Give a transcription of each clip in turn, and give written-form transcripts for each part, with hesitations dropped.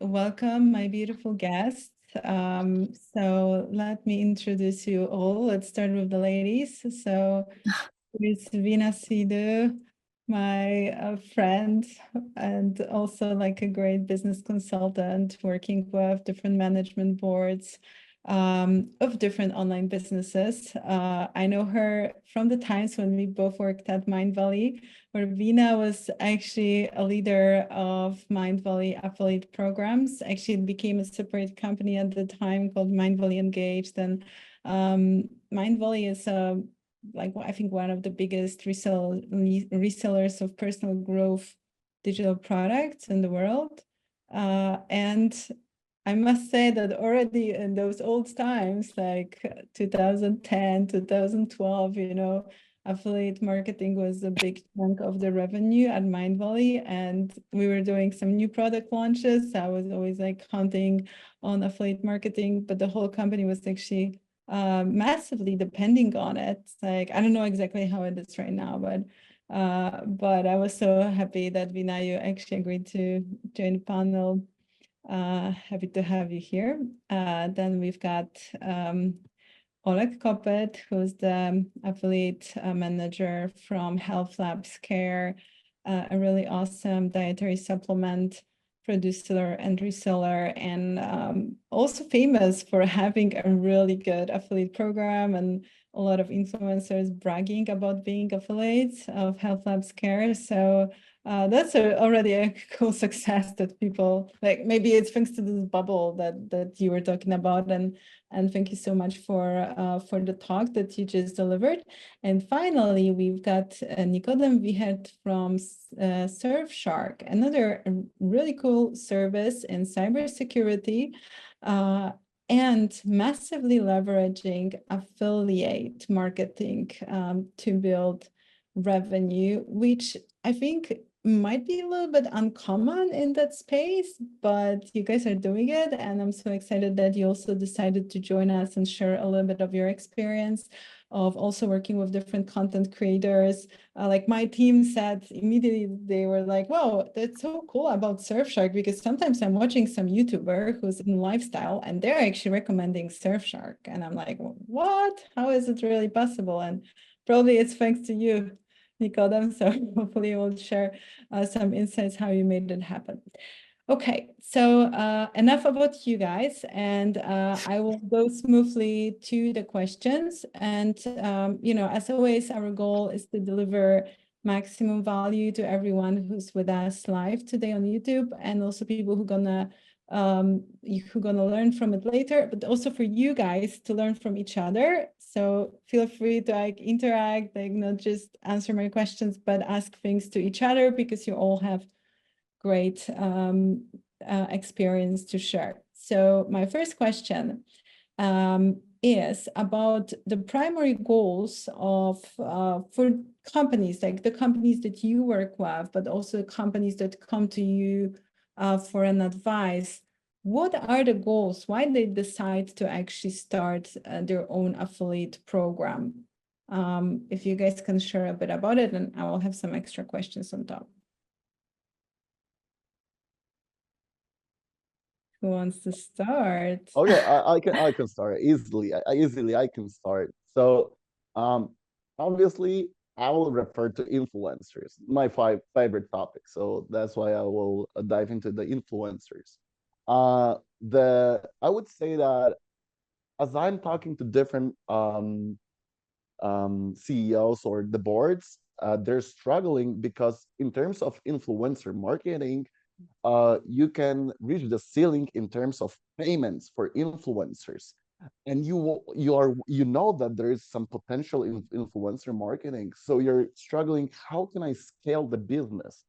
welcome my beautiful guests. So let me introduce you all. Let's start with the ladies. So it's Veena Sidhu, my friend, and also like a great business consultant working with different management boards of different online businesses. I know her from the times when we both worked at Mindvalley, where Veena was actually a leader of Mindvalley affiliate programs. Actually, it became a separate company at the time called Mindvalley Engaged. And Mindvalley is like I think one of the biggest resellers of personal growth digital products in the world. And I must say that already in those old times, like 2010, 2012, affiliate marketing was a big chunk of the revenue at Mindvalley, and we were doing some new product launches. I was always like hunting on affiliate marketing, but the whole company was actually massively depending on it. Like, I don't know exactly how it is right now, but I was so happy that Veena, you actually agreed to join the panel. Happy to have you here. Then we've got Oleg Kopet, who's the affiliate manager from Health Labs Care, a really awesome dietary supplement producer and reseller, and also famous for having a really good affiliate program and a lot of influencers bragging about being affiliates of Health Labs Care. So that's already a cool success that people like. Maybe it's thanks to this bubble that you were talking about, and thank you so much for the talk that you just delivered. And finally, we've got Nikodem Vihet from Surfshark, another really cool service in cybersecurity, and massively leveraging affiliate marketing to build revenue, which I think might be a little bit uncommon in that space, but you guys are doing it. And I'm so excited that you also decided to join us and share a little bit of your experience of also working with different content creators. Like my team said immediately, they were like, wow, that's so cool about Surfshark, because sometimes I'm watching some YouTuber who's in lifestyle and they're actually recommending Surfshark. And I'm like, what? How is it really possible? And probably it's thanks to you, Nikodem. So hopefully you'll share some insights how you made it happen. Okay, so enough about you guys, and I will go smoothly to the questions. And as always, our goal is to deliver maximum value to everyone who's with us live today on YouTube, and also people who gonna learn from it later, but also for you guys to learn from each other. So feel free to like interact, like not just answer my questions, but ask things to each other, because you all have great experience to share. So my first question is about the primary goals of for companies, like the companies that you work with, but also companies that come to you for an advice. What are the goals? Why they decide to actually start their own affiliate program? If you guys can share a bit about it, and I will have some extra questions on top. Who wants to start? Okay, I can start easily. I can start. So obviously I will refer to influencers, my favorite topic. So that's why I will dive into the influencers. I would say that as I'm talking to different CEOs or the boards, they're struggling because in terms of influencer marketing, you can reach the ceiling in terms of payments for influencers, and you know that there is some potential in influencer marketing, so you're struggling, how can I scale the business?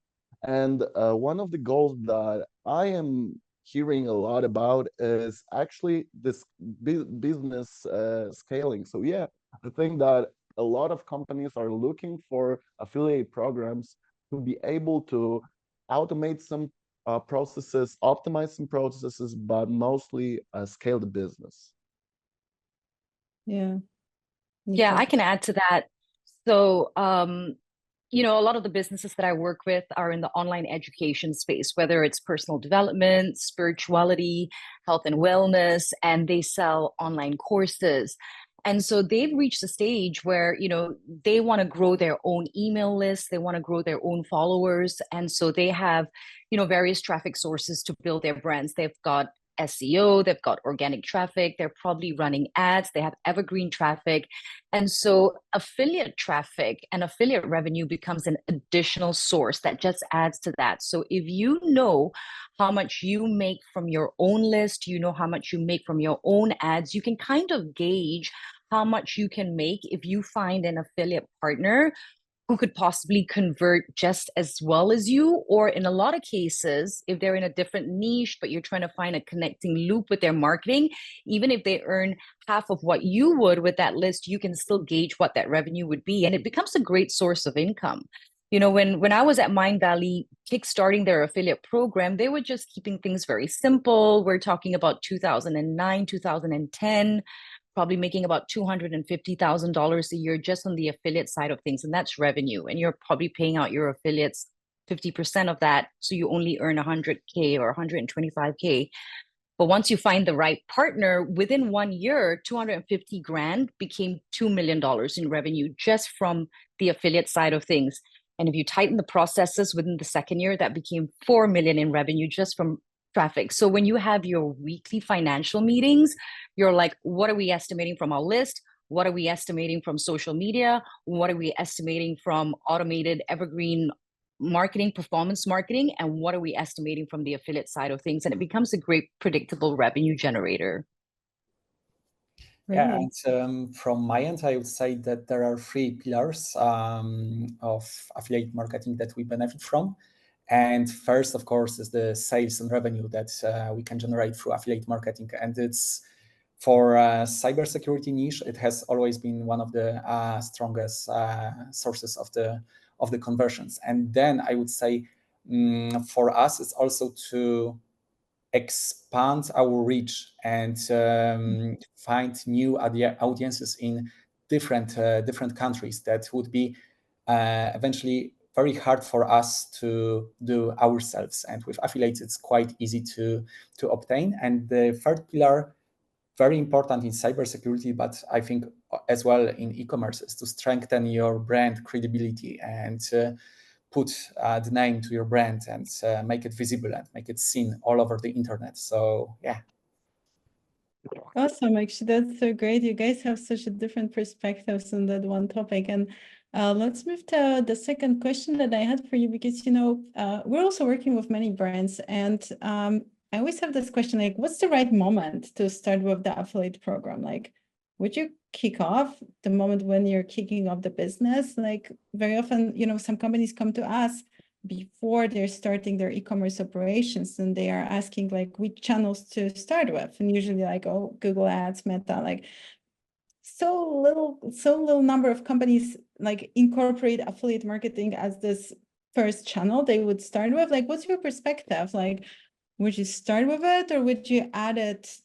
And one of the goals that I am hearing a lot about is actually this business scaling. So yeah, I think that a lot of companies are looking for affiliate programs to be able to automate some processes, optimize some processes, but mostly scale the business. Yeah. Yeah, I can add to that. So a lot of the businesses that I work with are in the online education space, whether it's personal development, spirituality, health and wellness, and they sell online courses. And so they've reached a stage where, they want to grow their own email list, they want to grow their own followers. And so they have, various traffic sources to build their brands. They've got SEO, they've got organic traffic, they're probably running ads, they have evergreen traffic. And so affiliate traffic and affiliate revenue becomes an additional source that just adds to that. So if you know how much you make from your own list, how much you make from your own ads, you can kind of gauge how much you can make if you find an affiliate partner who could possibly convert just as well as you, or in a lot of cases, if they're in a different niche, but you're trying to find a connecting loop with their marketing, even if they earn half of what you would with that list, you can still gauge what that revenue would be. And it becomes a great source of income. When I was at Mindvalley kickstarting their affiliate program, they were just keeping things very simple. We're talking about 2009, 2010, probably making about $250,000 a year just on the affiliate side of things. And that's revenue. And you're probably paying out your affiliates 50% of that. So you only earn 100K or 125K. But once you find the right partner, within 1 year, 250 grand became $2 million in revenue just from the affiliate side of things. And if you tighten the processes within the second year, that became 4 million in revenue just from traffic. So when you have your weekly financial meetings, you're like, what are we estimating from our list? What are we estimating from social media? What are we estimating from automated evergreen marketing, performance marketing? And what are we estimating from the affiliate side of things? And it becomes a great predictable revenue generator. Yeah, and from my end, I would say that there are three pillars of affiliate marketing that we benefit from. And first, of course, is the sales and revenue that we can generate through affiliate marketing. And it's for cybersecurity niche, it has always been one of the strongest sources of the conversions. And then I would say for us, it's also to expand our reach and find new audiences in different countries that would be eventually very hard for us to do ourselves. And with affiliates, it's quite easy to obtain. And the third pillar, very important in cybersecurity, but I think as well in e-commerce, is to strengthen your brand credibility and put the name to your brand and make it visible and make it seen all over the internet. So yeah. Awesome. Actually, that's so great. You guys have such a different perspectives on that one topic. And let's move to the second question that I had for you, because, we're also working with many brands, and I always have this question, like, what's the right moment to start with the affiliate program? Like, would you kick off the moment when you're kicking off the business? Like, very often, some companies come to us before they're starting their e-commerce operations, and they are asking like which channels to start with, and usually like, oh, Google Ads, Meta, like so little number of companies like incorporate affiliate marketing as this first channel they would start with. Like, what's your perspective? Like, would you start with it, or would you add it,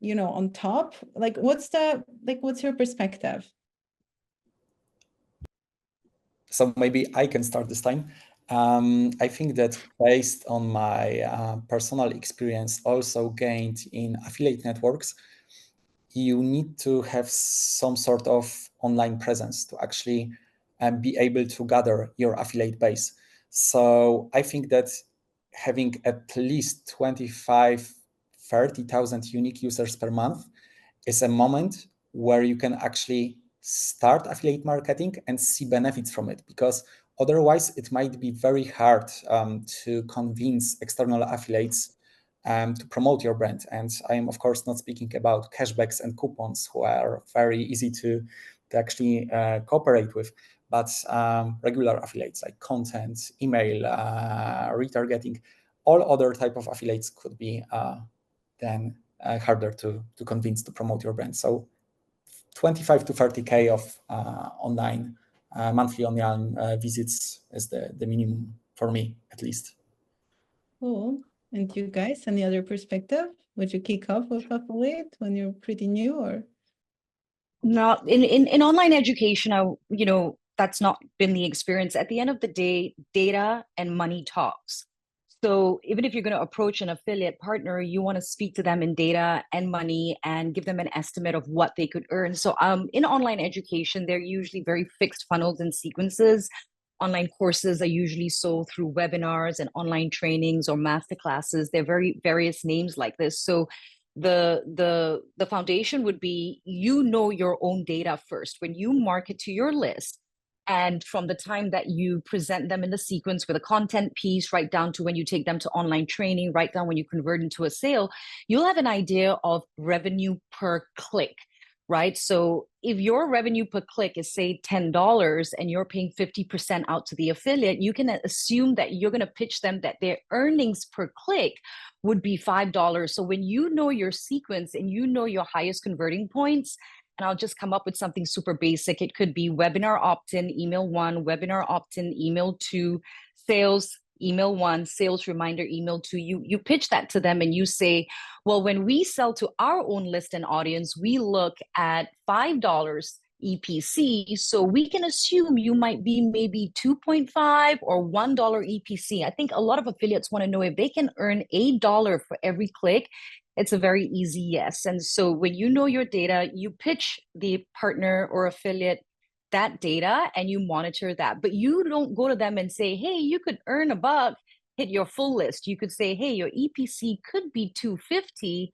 on top? Like, what's your perspective? So maybe I can start this time. I think that based on my personal experience also gained in affiliate networks, you need to have some sort of online presence to actually be able to gather your affiliate base. So I think that having at least 25, 30,000 unique users per month is a moment where you can actually start affiliate marketing and see benefits from it, because otherwise it might be very hard to convince external affiliates to promote your brand. And I am, of course, not speaking about cashbacks and coupons, who are very easy to actually cooperate with, but regular affiliates like content, email, retargeting, all other type of affiliates could be then harder to convince to promote your brand. So 25 to 30K of online monthly online visits is the minimum for me, at least. Cool. And you guys, any other perspective? Would you kick off with affiliate when you're pretty new, or? No, in online education, that's not been the experience. At the end of the day, data and money talks. So even if you're going to approach an affiliate partner, you want to speak to them in data and money and give them an estimate of what they could earn. So in online education, they're usually very fixed funnels and sequences. Online courses are usually sold through webinars and online trainings or master classes. They're very various names like this. So the foundation would be, you know, your own data first. When you market to your list, and from the time that you present them in the sequence with a content piece, right down to when you take them to online training, right down when you convert into a sale, you'll have an idea of revenue per click, right? So if your revenue per click is, say, $10 and you're paying 50% out to the affiliate, you can assume that you're going to pitch them that their earnings per click would be $5. So when you know your sequence and you know your highest converting points, and I'll just come up with something super basic. It could be webinar opt-in, email 1, webinar opt-in, email 2, sales, email 1, sales reminder, email 2. You pitch that to them and you say, well, when we sell to our own list and audience, we look at $5 EPC. So we can assume you might be maybe 2.5 or $1 EPC. I think a lot of affiliates want to know if they can earn $8 for every click. It's a very easy yes. And so when you know your data, you pitch the partner or affiliate that data and you monitor that. But you don't go to them and say, hey, you could earn $1, hit your full list. You could say, hey, your EPC could be $250.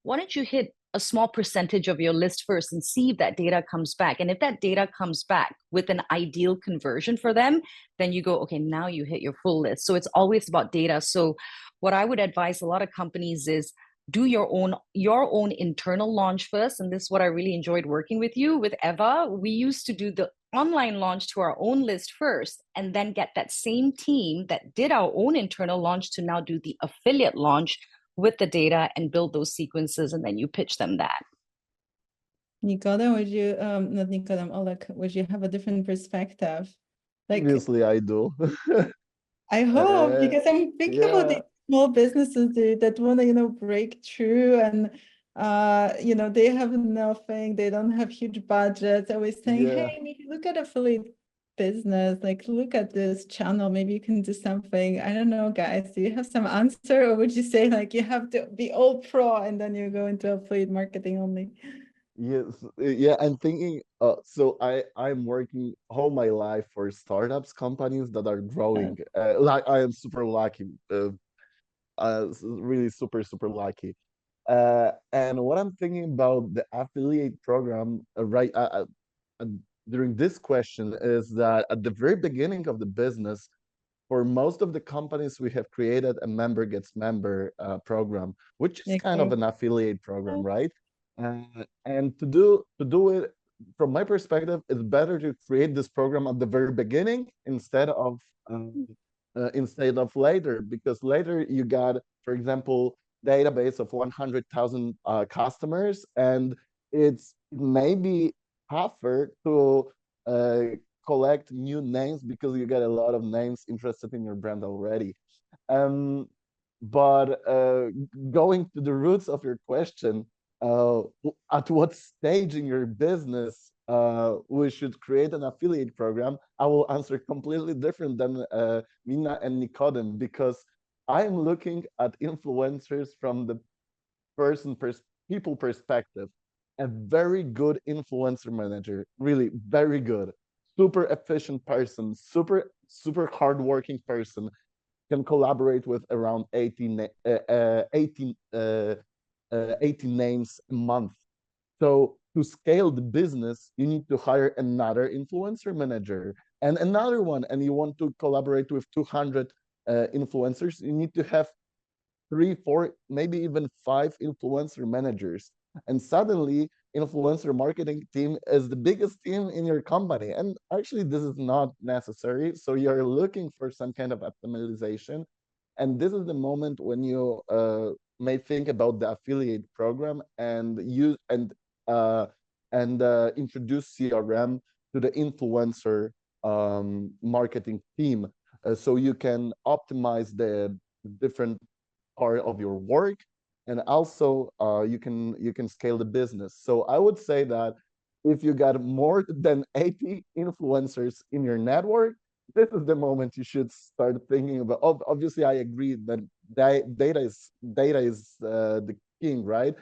Why don't you hit a small percentage of your list first and see if that data comes back? And if that data comes back with an ideal conversion for them, then you go, okay, now you hit your full list. So it's always about data. So what I would advise a lot of companies is, do your own internal launch first. And this is what I really enjoyed working with you, with Eva. We used to do the online launch to our own list first, and then get that same team that did our own internal launch to now do the affiliate launch with the data and build those sequences, and then you pitch them that. Nikodem, would you, not Nikodem, Oleg, would you have a different perspective? Like, Obviously, I do. I hope, because I'm thinking about the small businesses that want to, break through, and they have nothing, they don't have huge budgets. I was saying, hey, maybe look at affiliate business, like look at this channel, maybe you can do something. I don't know, guys, do you have some answer, or would you say like you have to be all pro and then you go into affiliate marketing only? Yes, yeah, I'm thinking, so I'm working all my life for startups, companies that are growing. Like I am super lucky, really super lucky. And what I'm thinking about the affiliate program, during this question, is that at the very beginning of the business, for most of the companies, we have created a member gets member program, which is kind of an affiliate program, right? And to do it, from my perspective, it's better to create this program at the very beginning instead of later, because later you got, for example, database of 100,000 customers, and it's maybe tougher to collect new names because you get a lot of names interested in your brand already. But going to the roots of your question, at what stage in your business we should create an affiliate program, I will answer completely different than Veena and Nikodem, because I'm looking at influencers from the people perspective. A very good influencer manager, really very good, super efficient person, super hardworking person, can collaborate with around 18 names a month. So to scale the business, you need to hire another influencer manager and another one, and you want to collaborate with 200 influencers, you need to have 3, 4, maybe even 5 influencer managers. And suddenly, influencer marketing team is the biggest team in your company. And actually, this is not necessary. So you're looking for some kind of optimization. And this is the moment when you may think about the affiliate program and introduce CRM to the influencer marketing team, so you can optimize the different part of your work, and also you can scale the business. So I would say that if you got more than 80 influencers in your network, this is the moment you should start thinking about. Obviously, I agree that data is the king, right?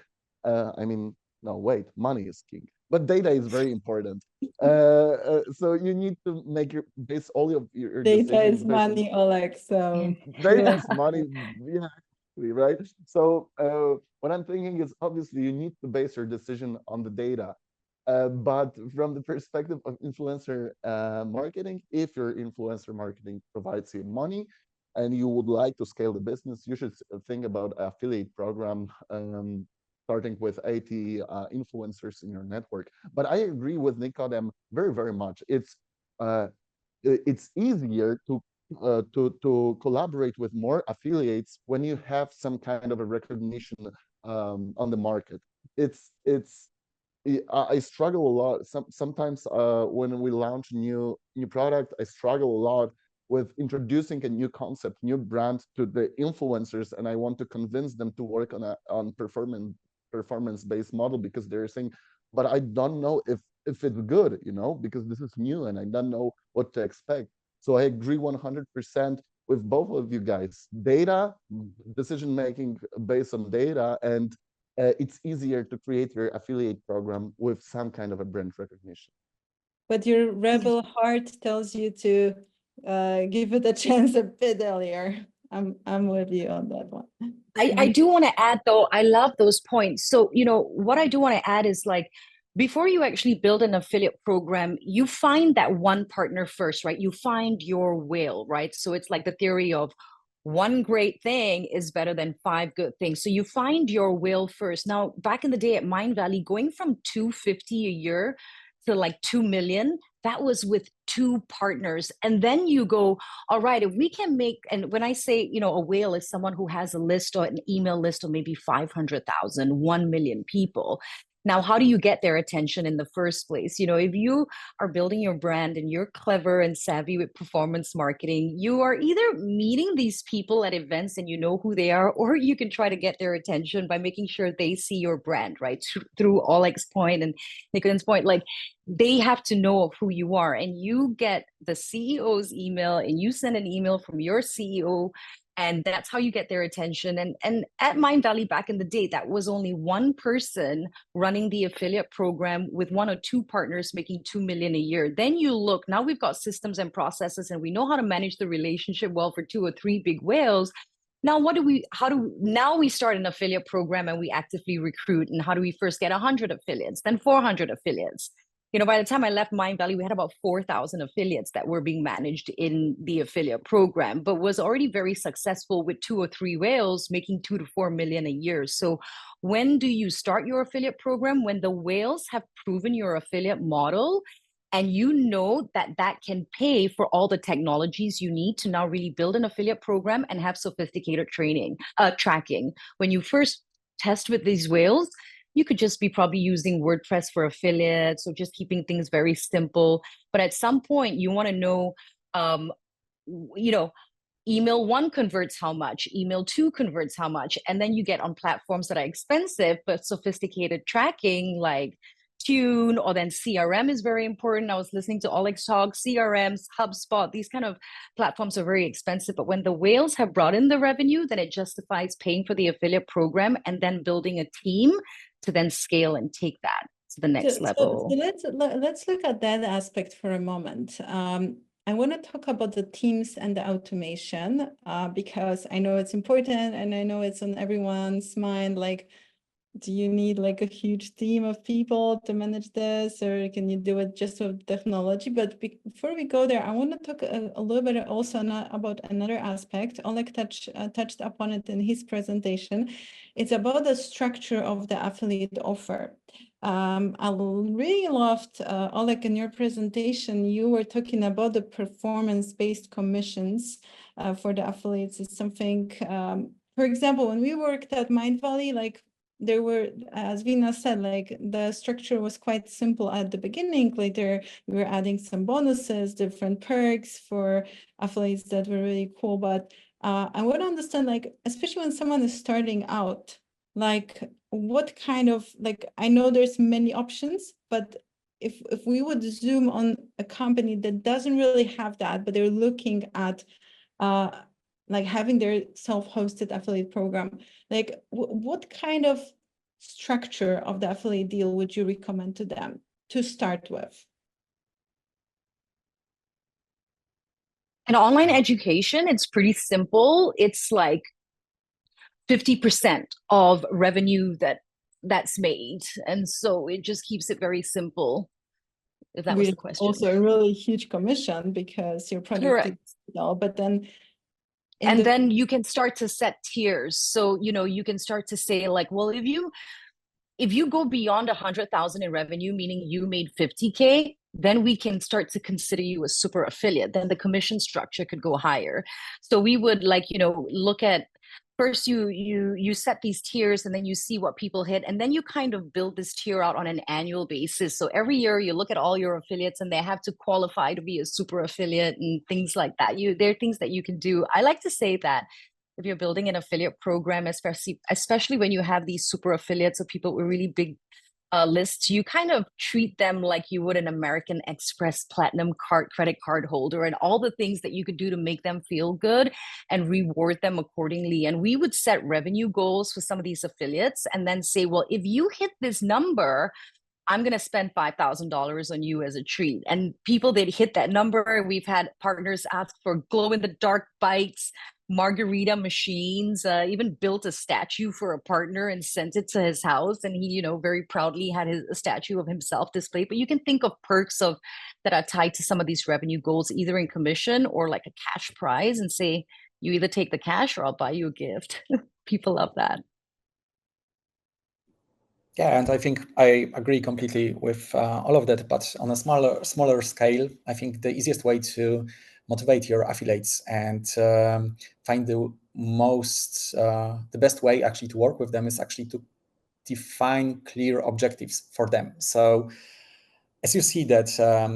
I mean, no, wait, money is king, but data is very important. So you need to make your base all of your Data decisions is based on money, Oleg. So data is money. Yeah, exactly, right. So what I'm thinking is obviously you need to base your decision on the data. But from the perspective of influencer marketing, if your influencer marketing provides you money and you would like to scale the business, you should think about affiliate program, starting with 80 influencers in your network. But I agree with Nikodem very, very much. It's easier to collaborate with more affiliates when you have some kind of a recognition on the market. It's I struggle a lot. Sometimes when we launch new product, I struggle a lot with introducing a new concept, new brand to the influencers, and I want to convince them to work on performance-based model because they're saying, but I don't know if it's good, because this is new and I don't know what to expect. So I agree 100% with both of you guys. Data, decision making based on data, and it's easier to create your affiliate program with some kind of a brand recognition. but your rebel heart tells you to give it a chance a bit earlier. I'm with you on that one. I do want to add though, I love those points. So, what I do want to add is like, before you actually build an affiliate program, you find that one partner first, right? You find your whale, right? So it's like the theory of one great thing is better than 5 good things. So you find your whale first. Now, back in the day at Mindvalley, going from 250 a year to like 2 million, that was with 2 partners. And then you go, all right, if we can make, and when I say, a whale is someone who has a list or an email list of maybe 500,000, 1 million people. Now, how do you get their attention in the first place? If you are building your brand and you're clever and savvy with performance marketing, you are either meeting these people at events and you know who they are, or you can try to get their attention by making sure they see your brand, right? Through Oleg's point and Nikodem's point, like they have to know of who you are, and you get the CEO's email and you send an email from your CEO, and that's how you get their attention. And at Mindvalley back in the day, that was only one person running the affiliate program with 1 or 2 partners making 2 million a year. Then you look, now we've got systems and processes and we know how to manage the relationship well for 2 or 3 big whales. Now, now we start an affiliate program and we actively recruit. And how do we first get 100 affiliates, then 400 affiliates? By the time I left Mindvalley, we had about 4,000 affiliates that were being managed in the affiliate program, but was already very successful with 2 or 3 whales making 2 to 4 million a year. So when do you start your affiliate program? When the whales have proven your affiliate model and you know that can pay for all the technologies you need to now really build an affiliate program and have sophisticated tracking. When you first test with these whales, you could just be probably using WordPress for affiliates or just keeping things very simple. But at some point, you want to know, email 1 converts how much, email 2 converts how much. And then you get on platforms that are expensive, but sophisticated tracking like Tune, or then CRM is very important. I was listening to Oleg's talk, CRMs, HubSpot, these kind of platforms are very expensive. But when the whales have brought in the revenue, then it justifies paying for the affiliate program and then building a team to then scale and take that to the next level. So let's look at that aspect for a moment. I want to talk about the teams and the automation because I know it's important and I know it's on everyone's mind. Like, do you need like a huge team of people to manage this, or can you do it just with technology? But before we go there, I want to talk a little bit also about another aspect. Oleg touched upon it in his presentation. It's about the structure of the affiliate offer. I really loved, Oleg, in your presentation, you were talking about the performance-based commissions for the affiliates. It's something, for example, when we worked at Mindvalley, like there were, as Veena said, like the structure was quite simple at the beginning. Later, we were adding some bonuses, different perks for affiliates that were really cool. But I want to understand, like, especially when someone is starting out, like what kind of, like, I know there's many options, but if we would zoom on a company that doesn't really have that, but they're looking at like having their self-hosted affiliate program, like what kind of structure of the affiliate deal would you recommend to them to start with? In online education, it's pretty simple. It's like 50% of revenue that's made. And so it just keeps it very simple, if that was the question. Also a really huge commission because your product is digital, but then then you can start to set tiers. So, you can start to say like, well, if you go beyond 100,000 in revenue, meaning you made 50K, then we can start to consider you a super affiliate. Then the commission structure could go higher. So we would look at first you set these tiers, and then you see what people hit, and then you kind of build this tier out on an annual basis. So every year you look at all your affiliates, and they have to qualify to be a super affiliate and things like that. There are things that you can do. I like to say that if you're building an affiliate program, especially when you have these super affiliates of people with really big lists, you kind of treat them like you would an American Express Platinum credit card holder, and all the things that you could do to make them feel good and reward them accordingly. And we would set revenue goals for some of these affiliates and then say, well, if you hit this number, I'm going to spend $5,000 on you as a treat. And people that hit that number, we've had partners ask for glow in the dark bikes, margarita machines, even built a statue for a partner and sent it to his house. And he, very proudly had a statue of himself displayed. But you can think of perks that are tied to some of these revenue goals, either in commission or like a cash prize, and say, you either take the cash or I'll buy you a gift. People love that. Yeah, and I think I agree completely with all of that, but on a smaller scale, I think the easiest way to motivate your affiliates and find the best way actually to work with them is actually to define clear objectives for them. So as you see that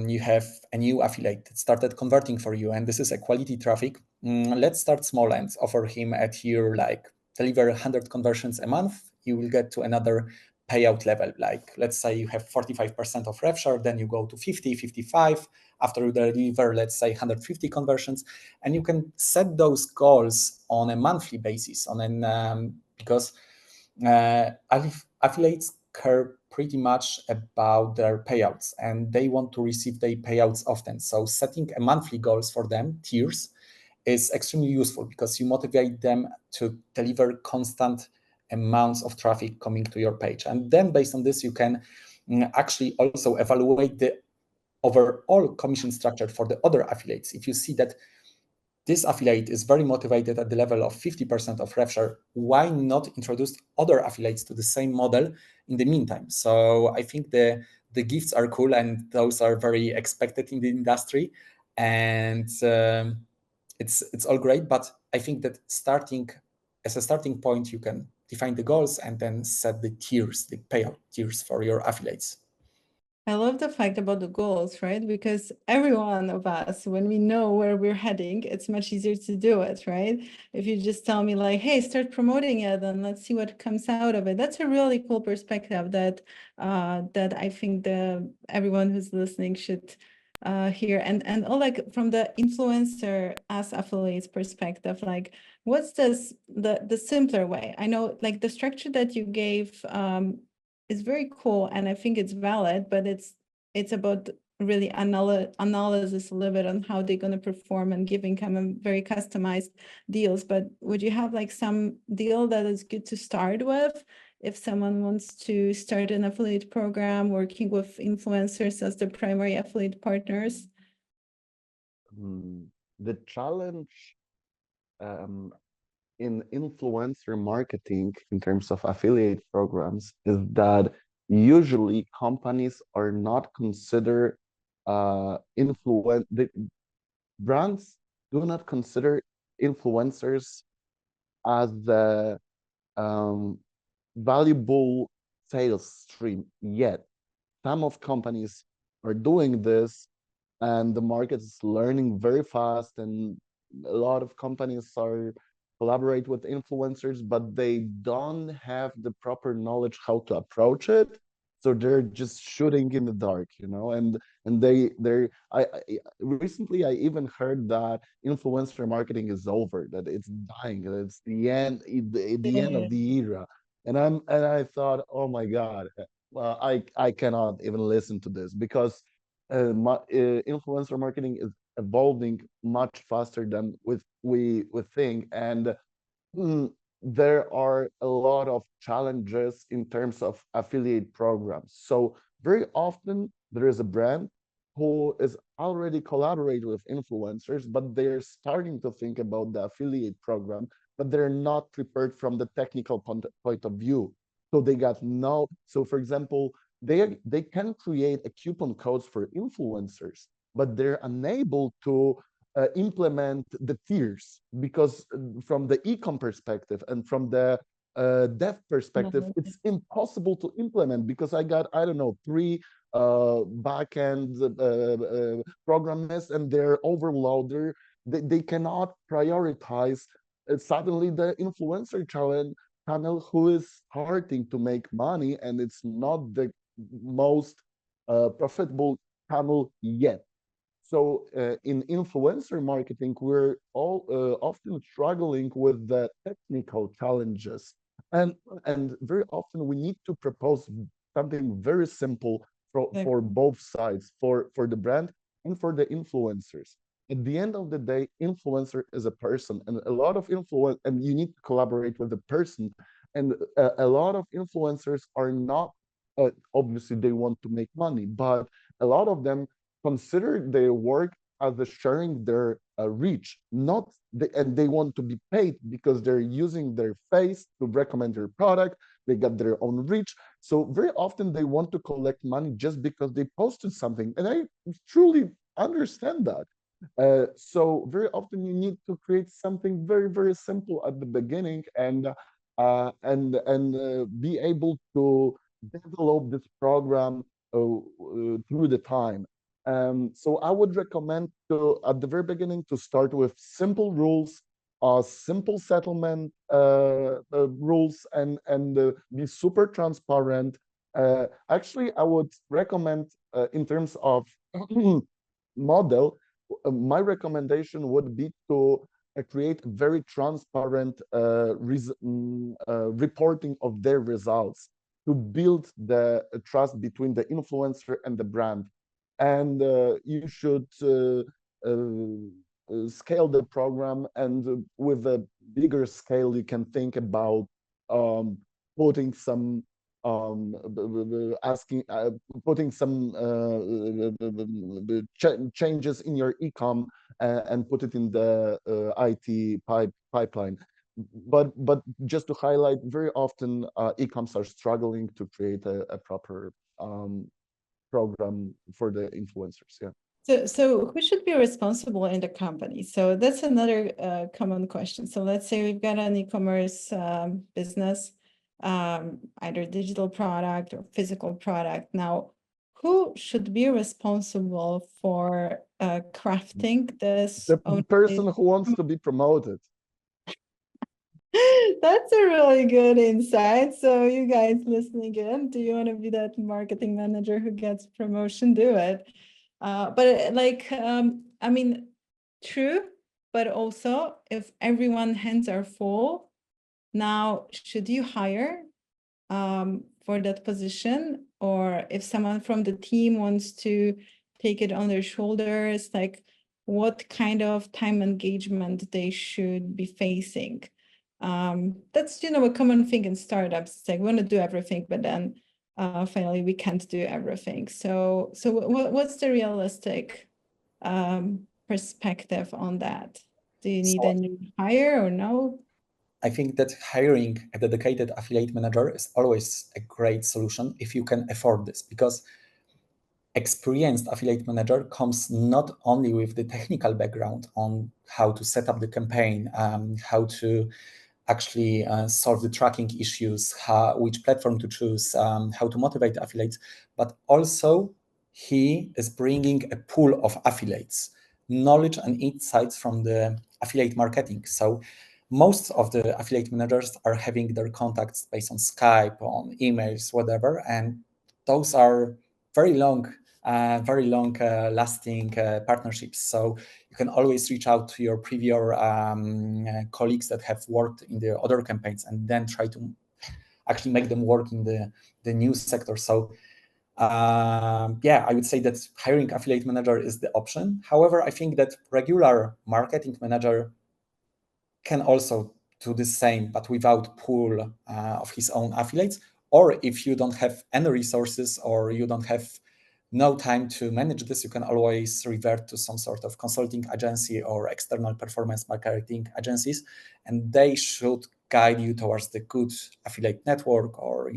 you have a new affiliate that started converting for you, and this is a quality traffic, let's start small and offer him a tier like deliver 100 conversions a month. You will get to another payout level. Like let's say you have 45% of rev share, then you go to 50, 55 after you deliver, let's say 150 conversions, and you can set those goals on a monthly basis because affiliates care pretty much about their payouts and they want to receive their payouts often. So setting a monthly goals for them, tiers, is extremely useful because you motivate them to deliver constant amounts of traffic coming to your page. And then based on this, you can actually also evaluate the overall commission structure for the other affiliates. If you see that this affiliate is very motivated at the level of 50% of rev share, why not introduce other affiliates to the same model in the meantime? So I think the gifts are cool and those are very expected in the industry. And it's all great, but I think that as a starting point, you can define the goals and then set the tiers, the payout tiers for your affiliates. I love the fact about the goals, right? Because every one of us, when we know where we're heading, it's much easier to do it, right? If you just tell me like, hey, start promoting it and let's see what comes out of it. That's a really cool perspective that I think everyone who's listening should hear. And all like from the influencer as affiliates perspective, like what's the simpler way? I know like the structure that you gave is very cool and I think it's valid, but it's about really analysis a little bit on how they're going to perform and giving kind of very customized deals. But would you have like some deal that is good to start with if someone wants to start an affiliate program working with influencers as their primary affiliate partners? The challenge in influencer marketing in terms of affiliate programs is that usually companies are not consider brands do not consider influencers as the valuable sales stream yet. Some of companies are doing this and the market is learning very fast and a lot of companies are collaborate with influencers, but they don't have the proper knowledge how to approach it. So they're just shooting in the dark, you know, and I recently I even heard that influencer marketing is over, that it's dying, that it's the end Yeah. of the era. And I thought, oh my God, well, I cannot even listen to this because influencer marketing is evolving much faster than we think, and mm, there are a lot of challenges in terms of affiliate programs. So very often there is a brand who is already collaborating with influencers, but they're starting to think about the affiliate program, but they're not prepared from the technical point of view. So they got no. So for example, they can create a coupon codes for influencers, but they're unable to implement the tiers because from the e-com perspective and from the dev perspective, it's impossible to implement because I got, I don't know, 3 backend programs and they're overloaded. They cannot prioritize suddenly the influencer channel who is starting to make money and it's not the most profitable channel yet. So in influencer marketing, we're all often struggling with the technical challenges, and very often we need to propose something very simple for both sides, for the brand and for the influencers. At the end of the day, influencer is a person, and a lot of influence, and you need to collaborate with the person. And a lot of influencers are not obviously they want to make money, but a lot of them consider their work as a sharing their reach, not and they want to be paid because they're using their face to recommend their product. They got their own reach. So very often they want to collect money just because they posted something. And I truly understand that. So very often you need to create something very, very simple at the beginning and be able to develop this program through the time. So I would recommend to, at the very beginning, to start with simple rules, simple settlement rules, and be super transparent. Actually, I would recommend in terms of model, my recommendation would be to create very transparent reporting of their results to build the trust between the influencer and the brand. And you should scale the program, and with a bigger scale you can think about putting some putting some changes in your ecom and put it in the IT pipeline. But just to highlight, very often ecoms are struggling to create a proper program for the influencers. Yeah. So who should be responsible in the company? So that's another common question. So let's say we've got an e-commerce business, either digital product or physical product. Now, who should be responsible for crafting this? The person who wants to be promoted. That's a really good insight. So you guys listening in, do you want to be that marketing manager who gets promotion? Do it. But I mean, true, but also if everyone hands are full, now should you hire for that position? Or if someone from the team wants to take it on their shoulders, like what kind of time engagement they should be facing? That's, a common thing in startups. It's like we want to do everything, but then finally we can't do everything. So what's the realistic perspective on that? Do you need a new hire or no? I think that hiring a dedicated affiliate manager is always a great solution if you can afford this, because experienced affiliate manager comes not only with the technical background on how to set up the campaign, how to actually solve the tracking issues, which platform to choose, how to motivate affiliates, but also he is bringing a pool of affiliates, knowledge and insights from the affiliate marketing. So most of the affiliate managers are having their contacts based on Skype, on emails, whatever, and those are very long lasting partnerships. So you can always reach out to your previous colleagues that have worked in the other campaigns and then try to actually make them work in the new sector. So yeah, I would say that hiring affiliate manager is the option. However, I think that regular marketing manager can also do the same, but without pool of his own affiliates. Or if you don't have any resources or you don't have no time to manage this, you can always revert to some sort of consulting agency or external performance marketing agencies, and they should guide you towards the good affiliate network or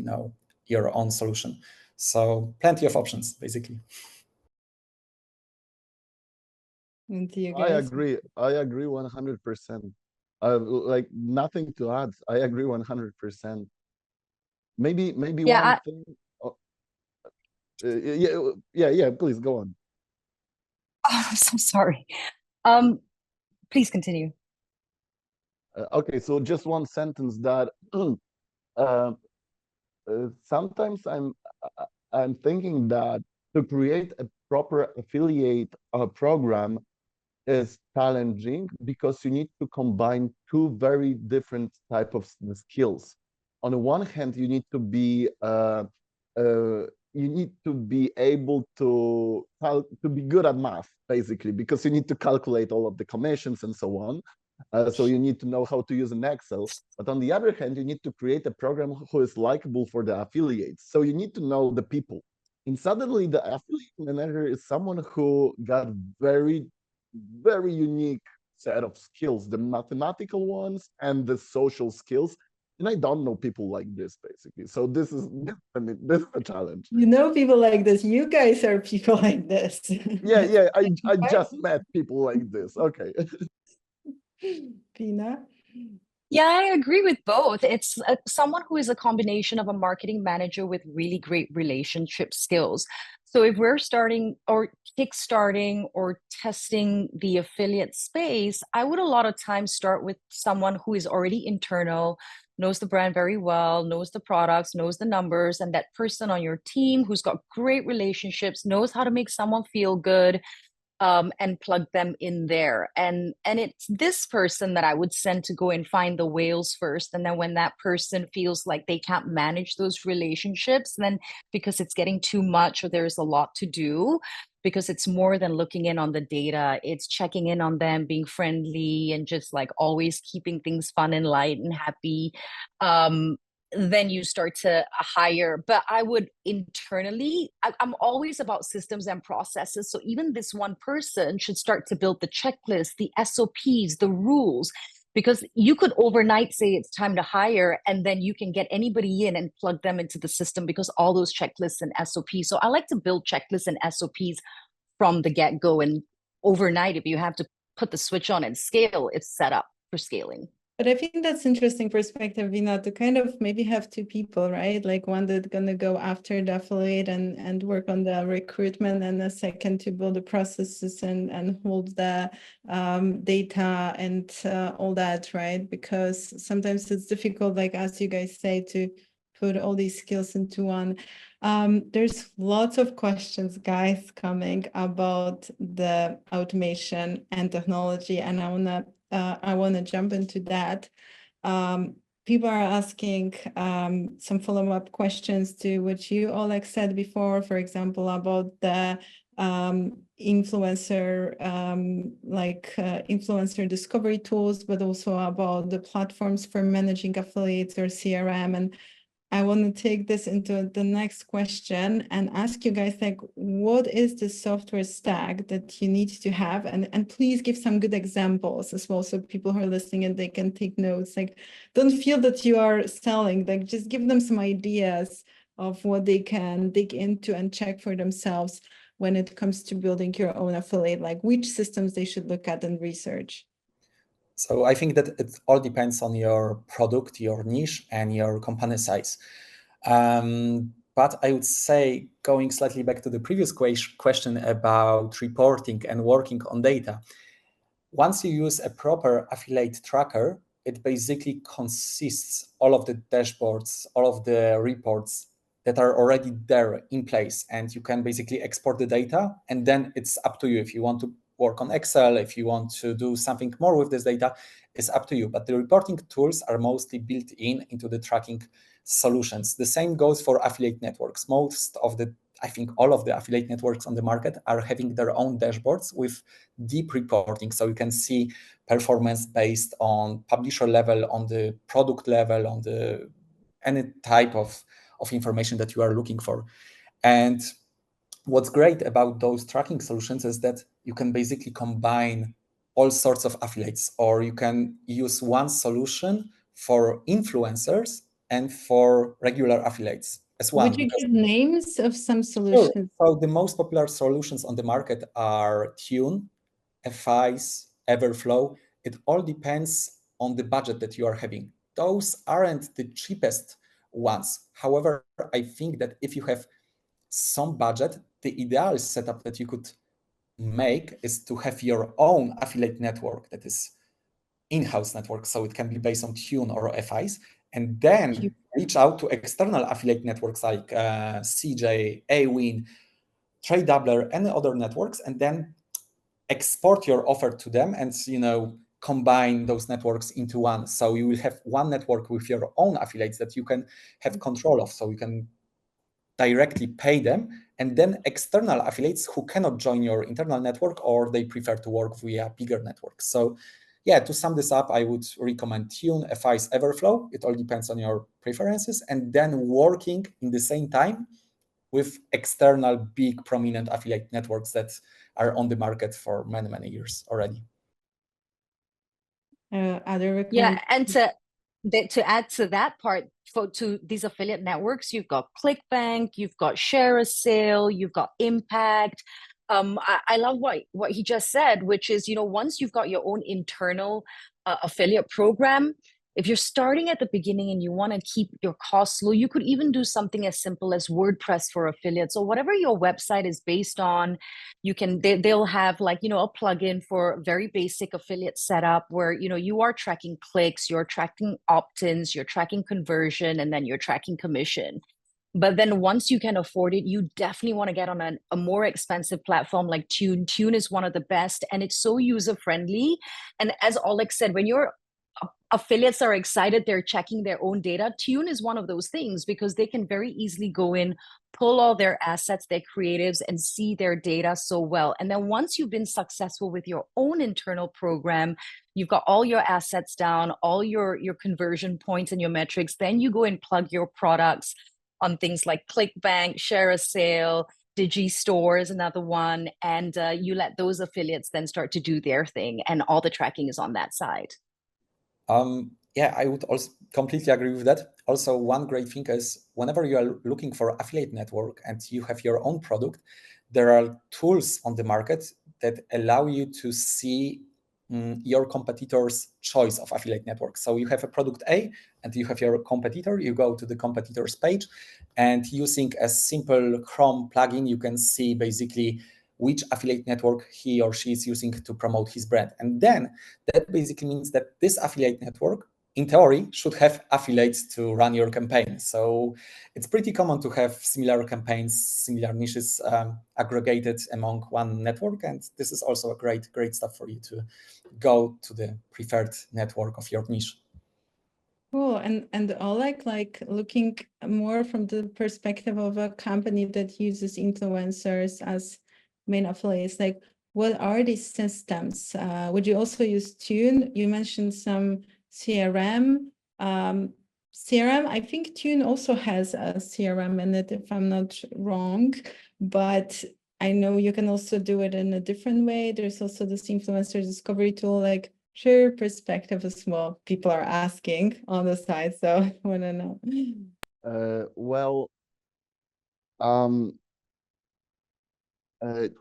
your own solution. So plenty of options, basically. And do you I guys? agree. I agree 100%. Like nothing to add. I agree 100%. Maybe Yeah, one thing. Oh, yeah. Please go on. I'm so sorry. Please continue. Okay, so just one sentence that sometimes I'm thinking that to create a proper affiliate program is challenging because you need to combine two very different type of skills. On the one hand, you need to be able to be good at math, basically, because you need to calculate all of the commissions and so on. So you need to know how to use an Excel. But on the other hand, you need to create a program who is likable for the affiliates. So you need to know the people. And suddenly the affiliate manager is someone who got very unique set of skills, the mathematical ones and the social skills. And I don't know people like this, basically. So this is a challenge. You know people like this. You guys are people like this. Yeah. I just met people like this. Okay. Veena? Yeah, I agree with both. It's someone who is a combination of a marketing manager with really great relationship skills. So if we're starting or kickstarting or testing the affiliate space, I would a lot of times start with someone who is already internal, knows the brand very well, knows the products, knows the numbers, and that person on your team who's got great relationships, knows how to make someone feel good, and plug them in there. And it's this person that I would send to go and find the whales first. And then when that person feels like they can't manage those relationships, then because it's getting too much or there's a lot to do, because it's more than looking in on the data, it's checking in on them, being friendly, and just like always keeping things fun and light and happy. Then you start to hire. But I would internally, I'm always about systems and processes. So even this one person should start to build the checklist, the SOPs, the rules, because you could overnight say it's time to hire, and then you can get anybody in and plug them into the system because all those checklists and SOPs. So I like to build checklists and SOPs from the get-go, and overnight, if you have to put the switch on and scale, it's set up for scaling. But I think that's interesting perspective, Veena, to kind of maybe have two people, right? Like one that's going to go after the affiliate and work on the recruitment, and the second to build the processes and hold the data and all that, right? Because sometimes it's difficult, like as you guys say, to put all these skills into one. There's lots of questions, guys, coming about the automation and technology, and I want to jump into that. People are asking some follow-up questions to what you all said before, for example, about the influencer, influencer discovery tools, but also about the platforms for managing affiliates or CRM. And I want to take this into the next question and ask you guys, like, what is the software stack that you need to have? And please give some good examples as well, so people who are listening and they can take notes. Like, don't feel that you are selling, like just give them some ideas of what they can dig into and check for themselves when it comes to building your own affiliate, like which systems they should look at and research. So I think that it all depends on your product, your niche, and your company size. But I would say, going slightly back to the previous question about reporting and working on data, once you use a proper affiliate tracker, it basically consists all of the dashboards, all of the reports that are already there in place, and you can basically export the data, and then it's up to you if you want to work on Excel, if you want to do something more with this data, it's up to you. But the reporting tools are mostly built into the tracking solutions. The same goes for affiliate networks. Most of the, I think all of the affiliate networks on the market are having their own dashboards with deep reporting. So you can see performance based on publisher level, on the product level, on the any type of information that you are looking for. And what's great about those tracking solutions is that you can basically combine all sorts of affiliates, or you can use one solution for influencers and for regular affiliates as one. Would you give names of some Sure. solutions? So the most popular solutions on the market are Tune, Effice, Everflow. It all depends on the budget that you are having. Those aren't the cheapest ones. However, I think that if you have some budget, the ideal setup that you could make is to have your own affiliate network that is in-house network, so it can be based on Tune or Effice, and then reach out to external affiliate networks like CJ, Awin, TradeDoubler, and other networks, and then export your offer to them and combine those networks into one. So you will have one network with your own affiliates that you can have control of, so you can directly pay them, and then external affiliates who cannot join your internal network, or they prefer to work via bigger networks. So yeah, to sum this up, I would recommend Tune, Effice, Everflow. It all depends on your preferences, and then working in the same time with external big prominent affiliate networks that are on the market for many, many years already. Other recommendations? Yeah, and to add to that part, to these affiliate networks, you've got ClickBank, you've got Share a Sale, you've got Impact. I love what he just said, which is, once you've got your own internal affiliate program, if you're starting at the beginning and you want to keep your costs low, you could even do something as simple as WordPress for affiliates. So whatever your website is based on, they'll have a plugin for very basic affiliate setup where you are tracking clicks, you're tracking opt-ins, you're tracking conversion, and then you're tracking commission. But then once you can afford it, you definitely want to get on a more expensive platform like Tune. Tune is one of the best, and it's so user-friendly. And as Oleg said, when your affiliates are excited, they're checking their own data, Tune is one of those things, because they can very easily go in, pull all their assets, their creatives, and see their data so well. And then once you've been successful with your own internal program, you've got all your assets down, all your conversion points and your metrics, then you go and plug your products on things like ClickBank, Share a Sale, Digistore is another one, and you let those affiliates then start to do their thing, and all the tracking is on that side. Yeah, I would also completely agree with that. Also, one great thing is whenever you are looking for affiliate network and you have your own product, there are tools on the market that allow you to see your competitor's choice of affiliate network. So you have a product A and you have your competitor, you go to the competitor's page, and using a simple Chrome plugin, you can see basically which affiliate network he or she is using to promote his brand. And then that basically means that this affiliate network, in theory, should have affiliates to run your campaign. So it's pretty common to have similar campaigns, similar niches aggregated among one network. And this is also a great stuff for you to go to the preferred network of your niche. Cool. And Oleg, like looking more from the perspective of a company that uses influencers as main affiliates, like what are these systems? Would you also use Tune? You mentioned some CRM. CRM, I think Tune also has a CRM in it, if I'm not wrong, but I know you can also do it in a different way. There's also this influencer discovery tool, like share perspective as well. People are asking on the side, so I want to know.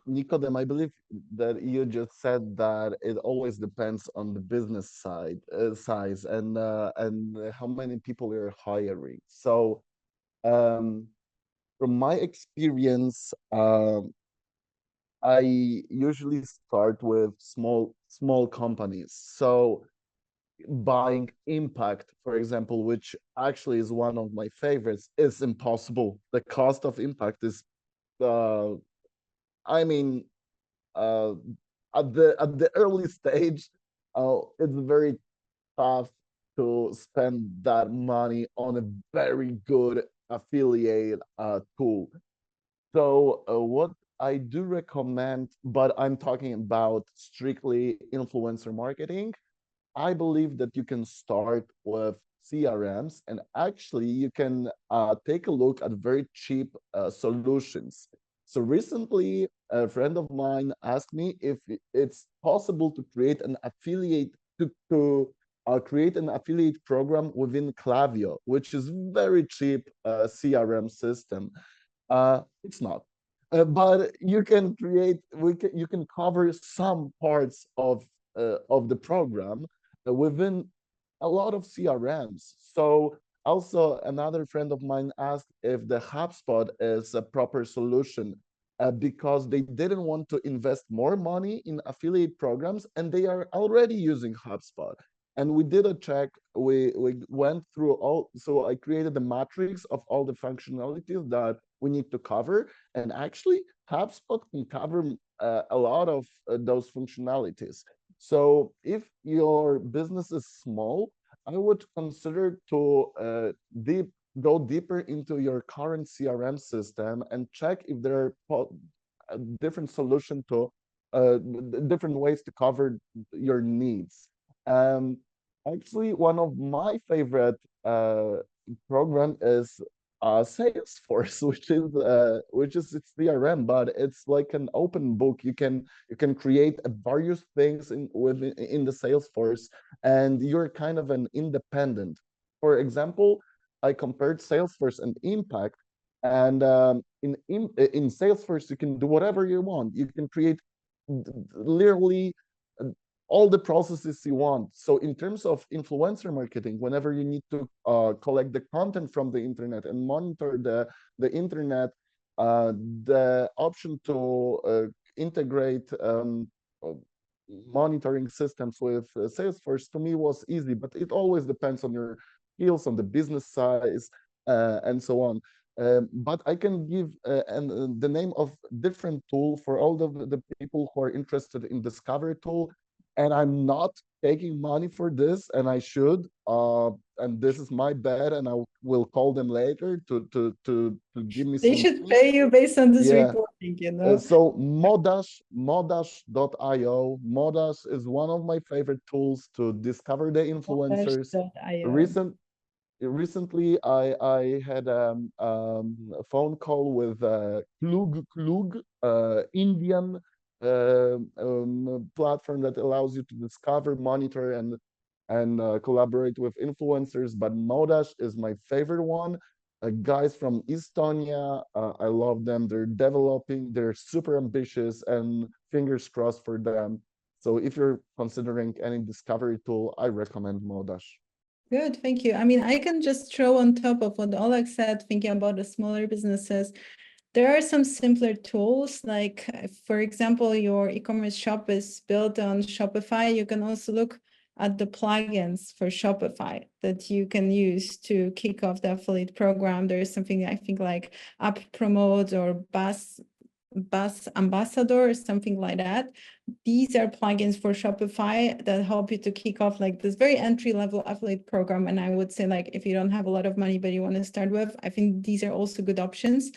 Nikodem, I believe that you just said that it always depends on the business side, size, and how many people you're hiring. So, from my experience, I usually start with small companies. So buying impact, for example, which actually is one of my favorites, is impossible. The cost of impact is, I mean, uh, at the early stage, it's very tough to spend that money on a very good affiliate tool. So what I do recommend, but I'm talking about strictly influencer marketing, I believe that you can start with CRMs, and actually you can take a look at very cheap solutions. So recently, a friend of mine asked me if it's possible to create an affiliate to create an affiliate program within Klaviyo, which is very cheap CRM system. It's not. But you can create, you can cover some parts of the program within a lot of CRMs. So also another friend of mine asked if the HubSpot is a proper solution because they didn't want to invest more money in affiliate programs and they are already using HubSpot. And we did a check, we went through all, so I created a matrix of all the functionalities that we need to cover. And actually, HubSpot can cover a lot of those functionalities. So if your business is small, I would consider to go deeper into your current CRM system and check if there are different solutions to different ways to cover your needs. Um, Actually, one of my favorite program is Salesforce, which is its CRM, but it's like an open book. You can create various things in the Salesforce, and you're kind of an independent. For example, I compared Salesforce and Impact, and in Salesforce you can do whatever you want. You can create literally all the processes you want. So in terms of influencer marketing, whenever you need to collect the content from the internet and monitor the internet, the option to integrate monitoring systems with Salesforce to me was easy, but it always depends on your skills, on the business size, and so on. But I can give the name of different tool for all the people who are interested in Discovery tool. And I'm not taking money for this, and I should. And this is my bad, and I will call them later to give me They some should tips. pay you based on this Yeah. recording, you know. So Modash.io. Modash is one of my favorite tools to discover the influencers. Modash.io. Recently, I had a phone call with Klug, Indian platform that allows you to discover, monitor, and collaborate with influencers. But Modash is my favorite one. Guys from Estonia, I love them. They're developing, they're super ambitious, and fingers crossed for them. So if you're considering any discovery tool, I recommend Modash. Good, thank you. I mean, I can just throw on top of what Oleg said, thinking about the smaller businesses. There are some simpler tools, like, for example, your e-commerce shop is built on Shopify. You can also look at the plugins for Shopify that you can use to kick off the affiliate program. There is something I think like App Promote or Bus Ambassador or something like that. These are plugins for Shopify that help you to kick off like this very entry-level affiliate program. And I would say, like, if you don't have a lot of money, but you want to start with, I think these are also good options.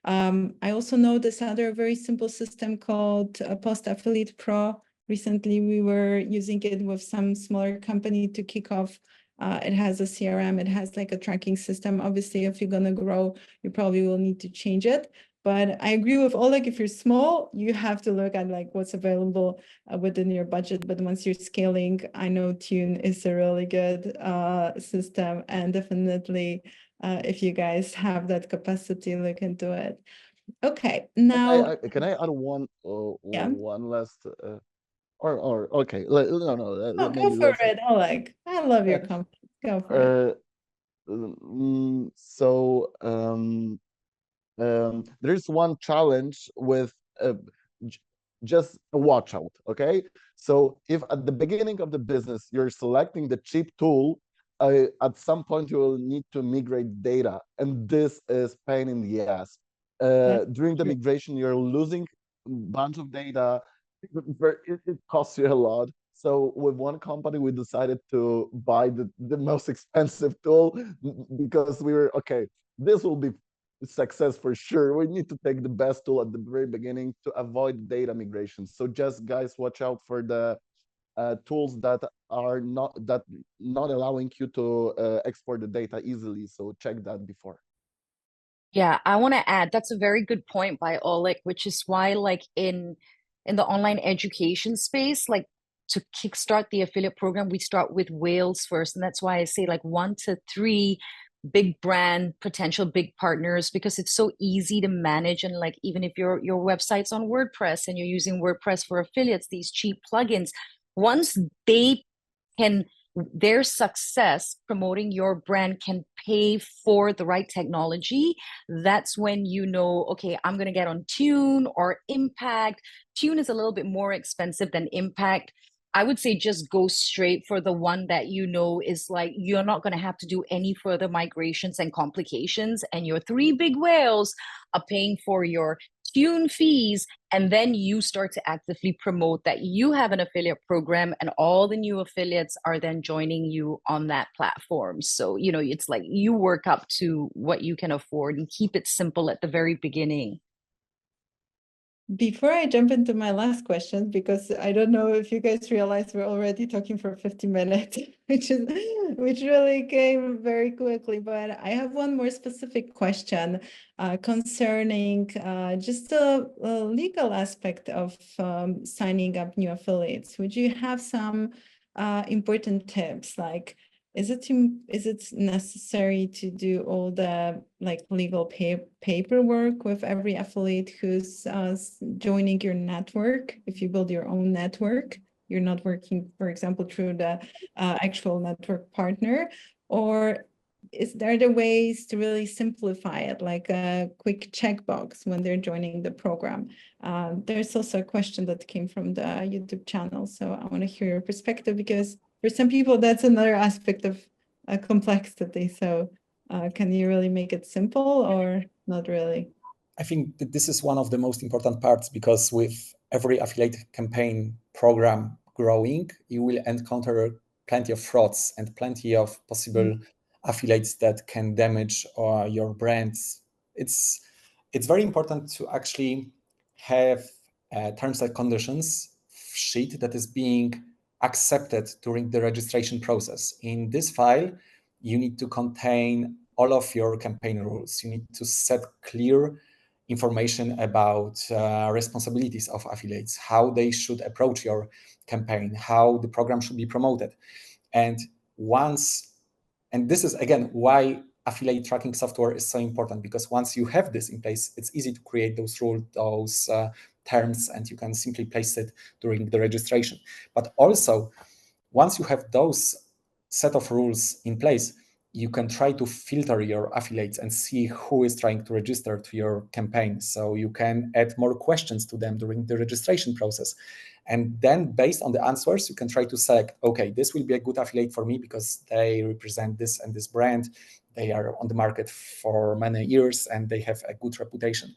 I also know this other very simple system called Post Affiliate Pro. Recently, we were using it with some smaller company to kick off. It has a CRM, it has like a tracking system. Obviously, if you're going to grow, you probably will need to change it. But I agree with Oleg, if you're small, you have to look at like what's available within your budget. But once you're scaling, I know Tune is a really good system, and definitely if you guys have that capacity, look into it. Okay, now Can I add one yeah. one last or okay, no, Go for it, Oleg. I love your confidence. Go for it. So there's one challenge with just a watch out, okay? So if at the beginning of the business, you're selecting the cheap tool, at some point you will need to migrate data, and this is pain in the ass. During the migration, you're losing a bunch of data. It costs you a lot. So with one company, we decided to buy the most expensive tool because we were, okay, this will be success for sure. We need to take the best tool at the very beginning to avoid data migration. So just guys, watch out for the tools that are not allowing you to export the data easily. So check that before. Yeah, I want to add that's a very good point by Oleg, which is why like in the online education space, like to kickstart the affiliate program, we start with whales first. And that's why I say like 1 to 3 big brand potential big partners, because it's so easy to manage. And like even if your website's on WordPress and you're using WordPress for affiliates, these cheap plugins, once they can their success promoting your brand can pay for the right technology, that's when you know, okay, I'm going to get on Tune or Impact. Tune is a little bit more expensive than Impact. I would say just go straight for the one that you know is like you're not going to have to do any further migrations and complications, and your 3 big whales are paying for your Tune fees, and then you start to actively promote that you have an affiliate program, and all the new affiliates are then joining you on that platform. So, you know, it's like you work up to what you can afford and keep it simple at the very beginning. Before I jump into my last question, because I don't know if you guys realize we're already talking for 50 minutes, which really came very quickly. But I have one more specific question concerning just the legal aspect of signing up new affiliates. Would you have some important tips, like is it necessary to do all the like legal paperwork with every affiliate who's joining your network? If you build your own network, you're not working, for example, through the actual network partner, or is there the ways to really simplify it, like a quick checkbox when they're joining the program? There's also a question that came from the YouTube channel, so I want to hear your perspective, because for some people, that's another aspect of complexity. So can you really make it simple or not really? I think that this is one of the most important parts, because with every affiliate campaign program growing, you will encounter plenty of frauds and plenty of possible affiliates that can damage your brands. It's very important to actually have terms and conditions sheet that is being accepted during the registration process. In this file, you need to contain all of your campaign rules. You need to set clear information about responsibilities of affiliates, how they should approach your campaign, how the program should be promoted. And this is again why affiliate tracking software is so important, because once you have this in place, it's easy to create those rules, those terms, and you can simply place it during the registration. But also, once you have those set of rules in place, you can try to filter your affiliates and see who is trying to register to your campaign. So you can add more questions to them during the registration process. And then based on the answers, you can try to select, okay, this will be a good affiliate for me because they represent this and this brand. They are on the market for many years and they have a good reputation.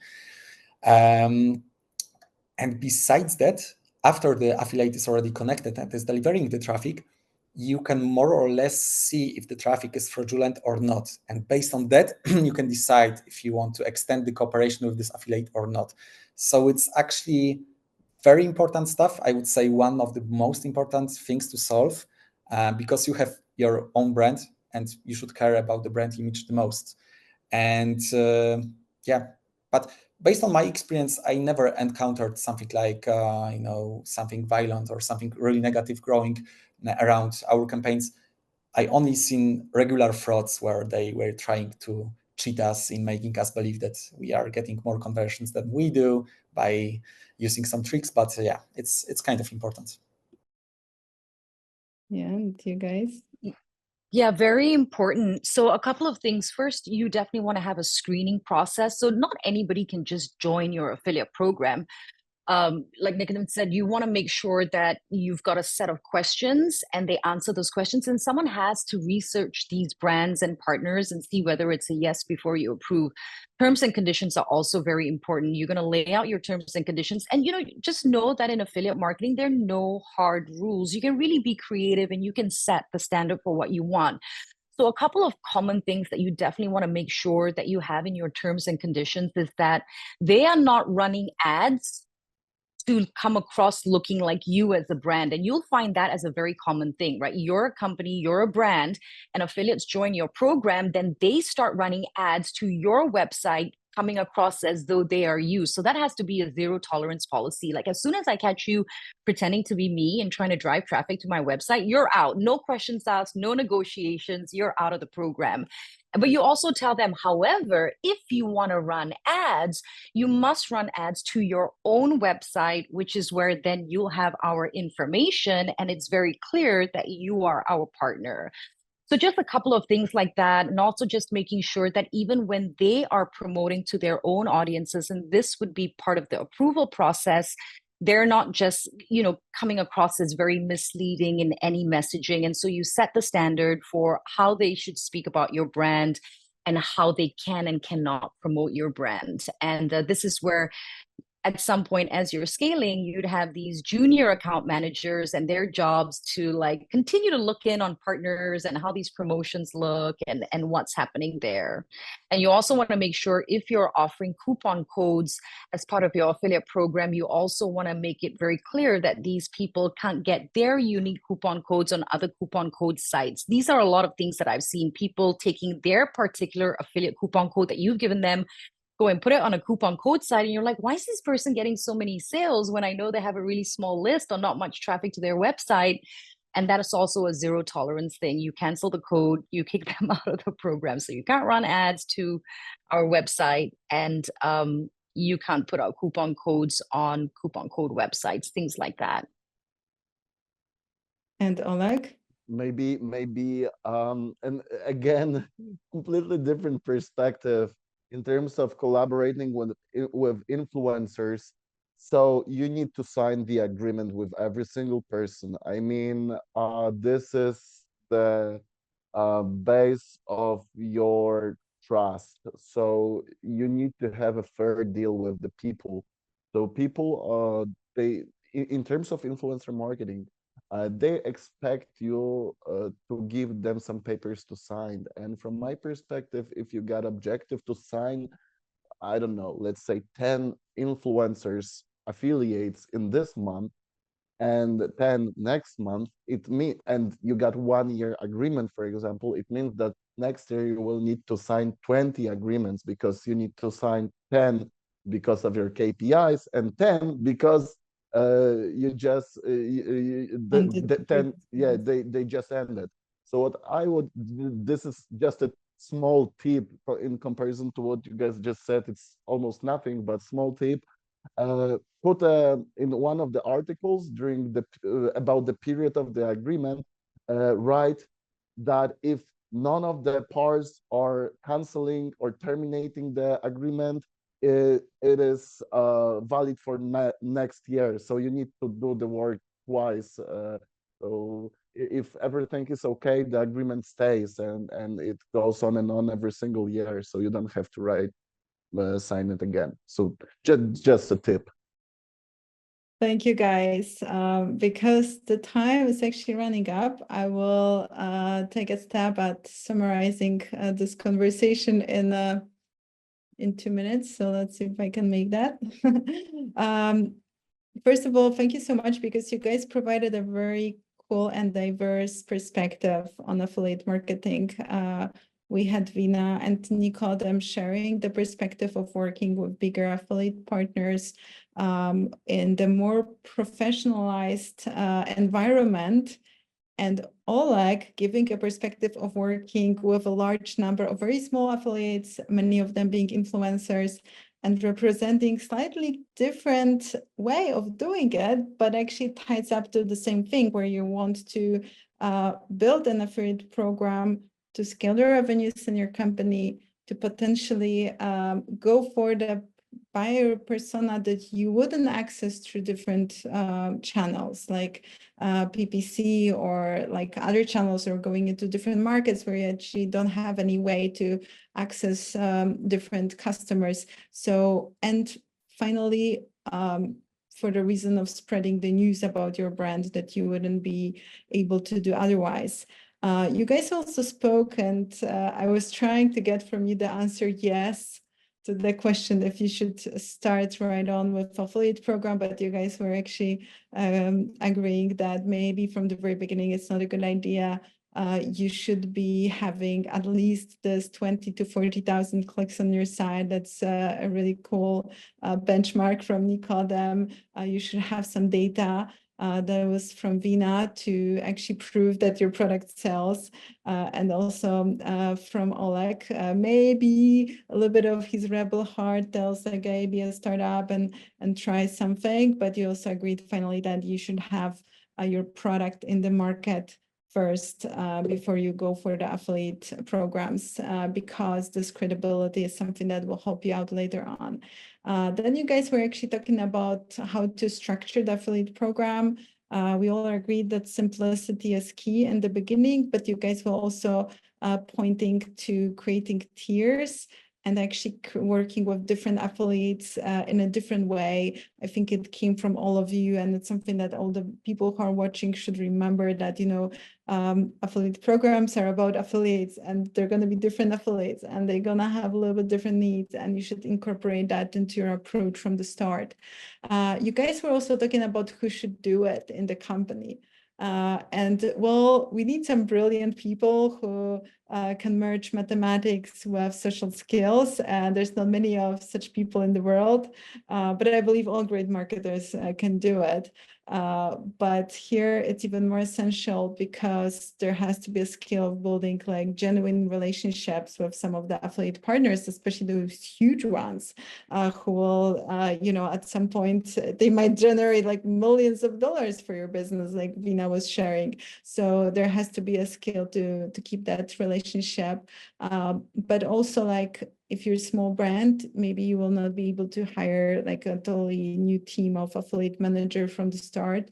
And besides that, after the affiliate is already connected and is delivering the traffic, you can more or less see if the traffic is fraudulent or not. And based on that, you can decide if you want to extend the cooperation with this affiliate or not. So it's actually very important stuff. I would say one of the most important things to solve, because you have your own brand and you should care about the brand image the most. And but based on my experience, I never encountered something like, something violent or something really negative growing around our campaigns. I only seen regular frauds where they were trying to cheat us in making us believe that we are getting more conversions than we do by using some tricks. But yeah, it's kind of important. Yeah, and you guys? Yeah, very important. So a couple of things. First, you definitely want to have a screening process. So not anybody can just join your affiliate program. like Nikodem said, you want to make sure that you've got a set of questions and they answer those questions. And someone has to research these brands and partners and see whether it's a yes before you approve. Terms and conditions are also very important. You're going to lay out your terms and conditions. And, just know that in affiliate marketing, there are no hard rules. You can really be creative and you can set the standard for what you want. So a couple of common things that you definitely want to make sure that you have in your terms and conditions is that they are not running ads to come across looking like you as a brand. And you'll find that as a very common thing, right? You're a company, you're a brand, and affiliates join your program, then they start running ads to your website coming across as though they are you. So that has to be a zero tolerance policy. Like as soon as I catch you pretending to be me and trying to drive traffic to my website, you're out. No questions asked, no negotiations, you're out of the program. But you also tell them, however, if you want to run ads, you must run ads to your own website, which is where then you'll have our information and it's very clear that you are our partner. So just a couple of things like that, and also just making sure that even when they are promoting to their own audiences, and this would be part of the approval process, they're not just, coming across as very misleading in any messaging. And so you set the standard for how they should speak about your brand and how they can and cannot promote your brand. And this is where at some point as you're scaling, you'd have these junior account managers and their jobs to like continue to look in on partners and how these promotions look and what's happening there. And you also want to make sure if you're offering coupon codes as part of your affiliate program, you also want to make it very clear that these people can't get their unique coupon codes on other coupon code sites. These are a lot of things that I've seen people taking their particular affiliate coupon code that you've given them, go and put it on a coupon code site, and you're like, why is this person getting so many sales when I know they have a really small list or not much traffic to their website? And that is also a zero tolerance thing. You cancel the code, you kick them out of the program. So you can't run ads to our website, and you can't put out coupon codes on coupon code websites, things like that. And Oleg? Maybe, and again, completely different perspective in terms of collaborating with influencers. So you need to sign the agreement with every single person. I mean, this is the base of your trust. So you need to have a fair deal with the people. So people, in terms of influencer marketing, they expect you to give them some papers to sign. And from my perspective, if you got objective to sign, I don't know, let's say 10 influencers affiliates in this month and 10 next month, and you got 1 year agreement, for example, it means that next year you will need to sign 20 agreements because you need to sign 10 because of your KPIs and 10 because you just they just ended. So what I would, this is just a small tip in comparison to what you guys just said. It's almost nothing, but small tip. Put in one of the articles during the about the period of the agreement, write that if none of the parts are canceling or terminating the agreement, it is valid for next year. So you need to do the work twice. So if everything is okay, the agreement stays, and it goes on and on every single year. So you don't have to sign it again. So just a tip. Thank you, guys. Because the time is actually running up, I will take a stab at summarizing this conversation in 2 minutes. So let's see if I can make that. First of all, thank you so much because you guys provided a very cool and diverse perspective on affiliate marketing. We had Veena and Nikodem sharing the perspective of working with bigger affiliate partners in the more professionalized environment, and Oleg giving a perspective of working with a large number of very small affiliates, many of them being influencers, and representing slightly different way of doing it, but actually ties up to the same thing where you want to build an affiliate program to scale the revenues in your company, to potentially go for the buyer persona that you wouldn't access through different channels like PPC or like other channels, or going into different markets where you actually don't have any way to access different customers. So, and finally, for the reason of spreading the news about your brand that you wouldn't be able to do otherwise. You guys also spoke, and I was trying to get from you the answer yes to the question if you should start right on with affiliate program, but you guys were actually agreeing that maybe from the very beginning it's not a good idea. You should be having at least this 20 to 40,000 clicks on your site. That's a really cool benchmark from Nicodem. You should have some data that was from Veena to actually prove that your product sells. And also from Oleg, maybe a little bit of his rebel heart tells like, hey, be a startup and try something. But you also agreed finally that you should have your product in the market first before you go for the affiliate programs, because this credibility is something that will help you out later on. Then you guys were actually talking about how to structure the affiliate program. We all agreed that simplicity is key in the beginning, but you guys were also pointing to creating tiers and actually working with different affiliates in a different way. I think it came from all of you, and it's something that all the people who are watching should remember, that, you know, affiliate programs are about affiliates, and they're going to be different affiliates, and they're going to have a little bit different needs, and you should incorporate that into your approach from the start. You guys were also talking about who should do it in the company. And well, we need some brilliant people who can merge mathematics with social skills, and there's not many of such people in the world, but I believe all great marketers can do it. But here it's even more essential because there has to be a skill of building like genuine relationships with some of the affiliate partners, especially those huge ones who will, you know, at some point they might generate like millions of dollars for your business, like Veena was sharing. So there has to be a skill to keep that relationship. But also, like, if you're a small brand, maybe you will not be able to hire like a totally new team of affiliate managers from the start.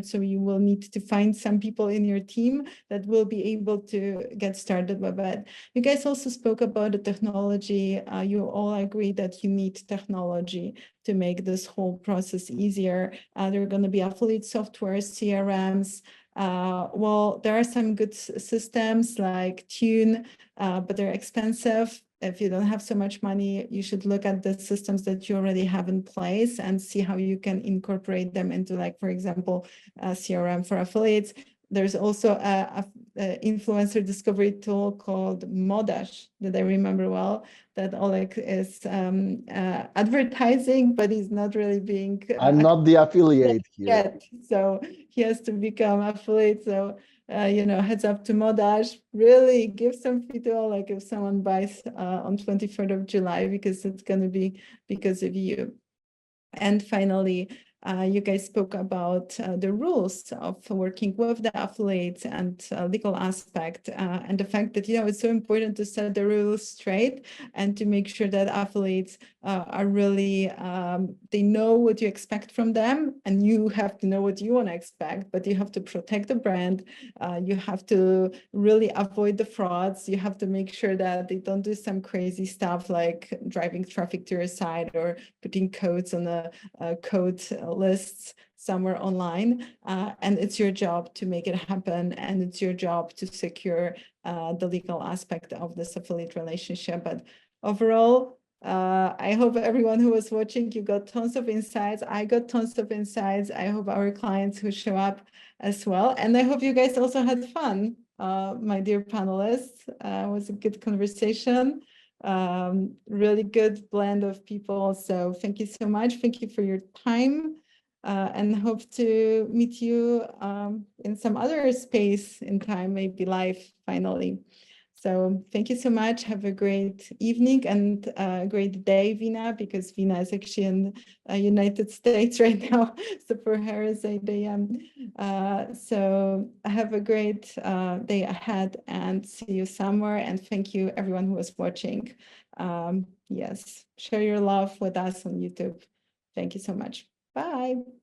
So you will need to find some people in your team that will be able to get started with it. You guys also spoke about the technology. You all agree that you need technology to make this whole process easier. There are going to be affiliate software, CRMs. Well, there are some good systems like Tune, but they're expensive. If you don't have so much money, you should look at the systems that you already have in place and see how you can incorporate them into, like, for example, a CRM for affiliates. There's also a influencer discovery tool called Modash that I remember well, that Oleg is advertising, but he's not really being... I'm not the affiliate here. Yet, so he has to become affiliate. So, you know, heads up to Modash, really give some feedback, like if someone buys on 23rd of July, because it's going to be because of you. And finally, you guys spoke about the rules of working with the affiliates and legal aspect, and the fact that, you know, it's so important to set the rules straight and to make sure that affiliates are really, they know what you expect from them, and you have to know what you want to expect, but you have to protect the brand. You have to really avoid the frauds. You have to make sure that they don't do some crazy stuff like driving traffic to your site or putting codes on the code lists somewhere online, and it's your job to make it happen, and it's your job to secure the legal aspect of this affiliate relationship. But overall, I hope everyone who was watching, you got tons of insights. I got tons of insights. I hope our clients who show up as well, and I hope you guys also had fun, my dear panelists. It was a good conversation. Really good blend of people. So thank you so much. Thank you for your time, and hope to meet you in some other space in time, maybe live finally. So thank you so much. Have a great evening and a great day, Veena, because Veena is actually in United States right now. So for her it's 8 a.m. So have a great day ahead and see you somewhere. And thank you everyone who was watching. Yes, share your love with us on YouTube. Thank you so much. Bye.